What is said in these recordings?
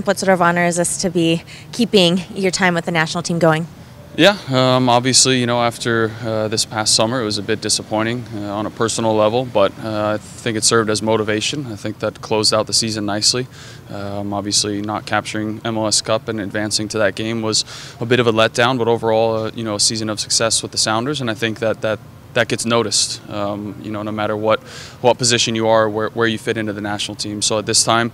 What sort of honor is this to be keeping your time with the national team going? Yeah, obviously, after this past summer, it was a bit disappointing on a personal level, but I think it served as motivation. I think that closed out the season nicely. Obviously, not capturing MLS Cup and advancing to that game was a bit of a letdown, but overall, a season of success with the Sounders, and I think that gets noticed, no matter what position you are, where you fit into the national team. So at this time,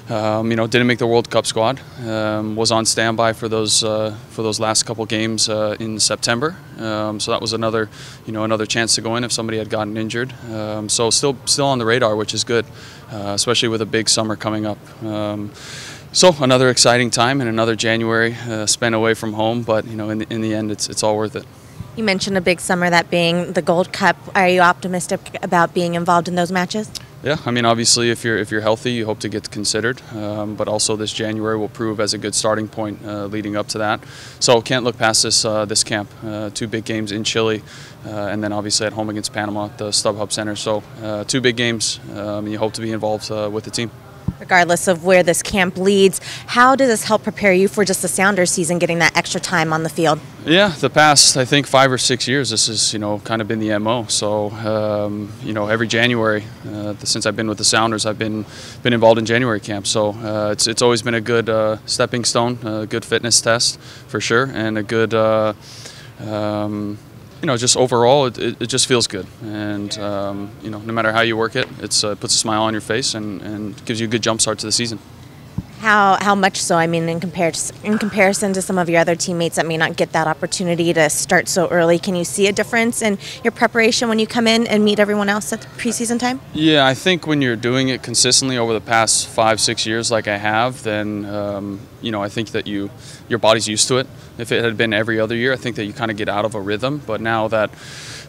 didn't make the World Cup squad. Was on standby for those last couple games in September. So that was another chance to go in if somebody had gotten injured. So still on the radar, which is good, especially with a big summer coming up. So another exciting time and another January spent away from home, but in the end, it's all worth it. You mentioned a big summer, that being the Gold Cup. Are you optimistic about being involved in those matches? Yeah, obviously, if you're healthy, you hope to get considered. But also, this January will prove as a good starting point leading up to that. So can't look past this camp. 2 big games in Chile, and then obviously at home against Panama at the StubHub Center. So 2 big games. You hope to be involved with the team. Regardless of where this camp leads, how does this help prepare you for just the Sounders season, getting that extra time on the field? Yeah, the past, I think, 5 or 6 years, this has, kind of been the MO. So, every January, since I've been with the Sounders, I've been involved in January camp. So, it's always been a good stepping stone, a good fitness test for sure, and a good, just overall, it just feels good. And, no matter how you work it, it puts a smile on your face and gives you a good jump start to the season. How much so? In comparison to some of your other teammates that may not get that opportunity to start so early, can you see a difference in your preparation when you come in and meet everyone else at the preseason time? Yeah, I think when you're doing it consistently over the past 5-6 years like I have, then I think that your body's used to it. If it had been every other year, I think that you kind of get out of a rhythm. But now that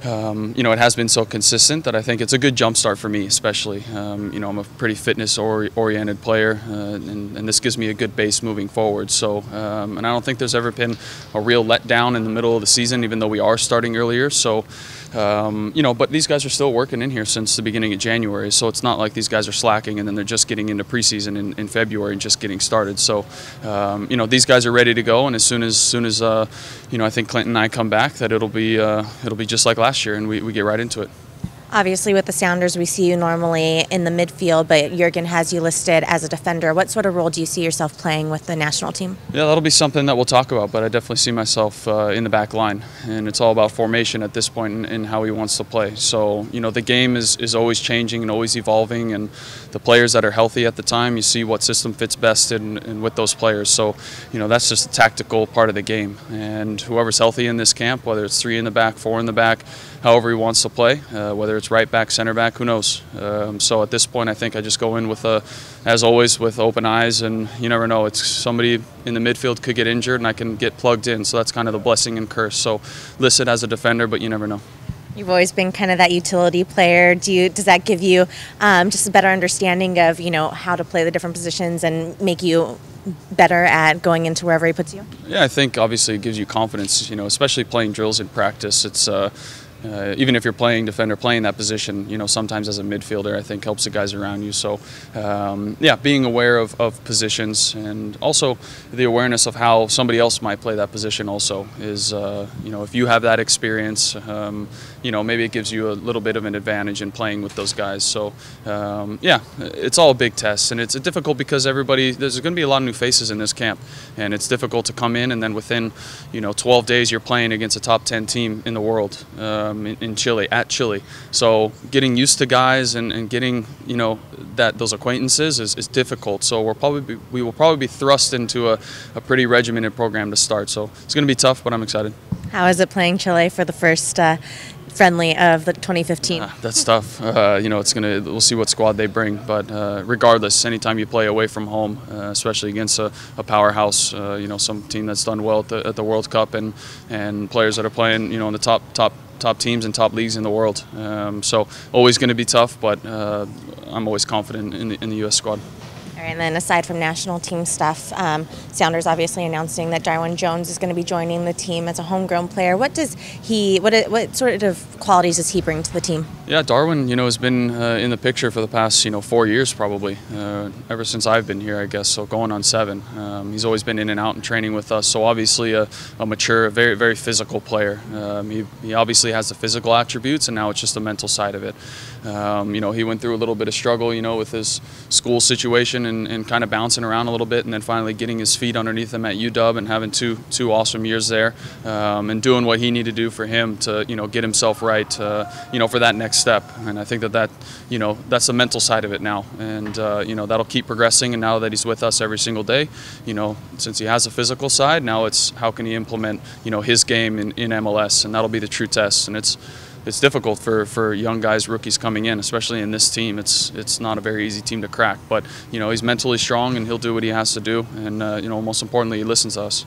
it has been so consistent, that I think it's a good jump start for me, especially. I'm a pretty fitness-oriented player, and this gives me a good base moving forward. So, and I don't think there's ever been a real letdown in the middle of the season, even though we are starting earlier. So, but these guys are still working in here since the beginning of January. So it's not like these guys are slacking and then they're just getting into preseason in February and just getting started. So, these guys are ready to go, and as soon as I think Clinton and I come back, that it'll be just like last year, and we get right into it. Obviously, with the Sounders, we see you normally in the midfield, but Jurgen has you listed as a defender. What sort of role do you see yourself playing with the national team? Yeah, that'll be something that we'll talk about, but I definitely see myself in the back line, and it's all about formation at this point in how he wants to play. So, the game is always changing and always evolving, and the players that are healthy at the time, you see what system fits best in with those players. So, that's just a tactical part of the game, and whoever's healthy in this camp, whether it's 3 in the back, 4 in the back, however he wants to play, whether it's right back, center back, who knows. So at this point, I think I just go in with, as always, with open eyes, and you never know. It's somebody in the midfield could get injured, and I can get plugged in. So that's kind of the blessing and curse. So listed as a defender, but you never know. You've always been kind of that utility player. Does that give you just a better understanding of how to play the different positions and make you better at going into wherever he puts you? Yeah, I think obviously it gives you confidence. Especially playing drills in practice. It's even if you're playing defender, playing that position, sometimes as a midfielder, I think helps the guys around you. So, being aware of positions, and also the awareness of how somebody else might play that position also is, if you have that experience, maybe it gives you a little bit of an advantage in playing with those guys. So, it's all a big test, and it's difficult because there's going to be a lot of new faces in this camp, and it's difficult to come in and then within, 12 days you're playing against a top 10 team in the world. In Chile, at Chile. So getting used to guys and getting, those acquaintances is difficult. So we will probably be thrust into a pretty regimented program to start. So it's going to be tough, but I'm excited. How is it playing Chile for the first friendly of the 2015? That's tough. We'll see what squad they bring. But regardless, anytime you play away from home, especially against a powerhouse, some team that's done well at the World Cup and players that are playing, in the top teams and top leagues in the world. So always going to be tough, but I'm always confident in the U.S. squad. All right. And then aside from national team stuff, Sounders obviously announcing that Darwin Jones is going to be joining the team as a homegrown player. What sort of qualities does he bring to the team? Yeah, Darwin, has been in the picture for the past, 4 years probably, ever since I've been here, I guess, so going on 7. He's always been in and out and training with us, so obviously a mature, very, very physical player. He obviously has the physical attributes, and now it's just the mental side of it. He went through a little bit of struggle, with his school situation and kind of bouncing around a little bit, and then finally getting his feet underneath him at UW and having two awesome years there, and doing what he needed to do for him to, get himself right, for that next step. And I think that's the mental side of it now, and that'll keep progressing. And now that he's with us every single day, since he has a physical side, now it's how can he implement his game in MLS, and that'll be the true test. And it's difficult for young guys, rookies coming in, especially in this team. It's not a very easy team to crack, but he's mentally strong and he'll do what he has to do, and most importantly, he listens to us.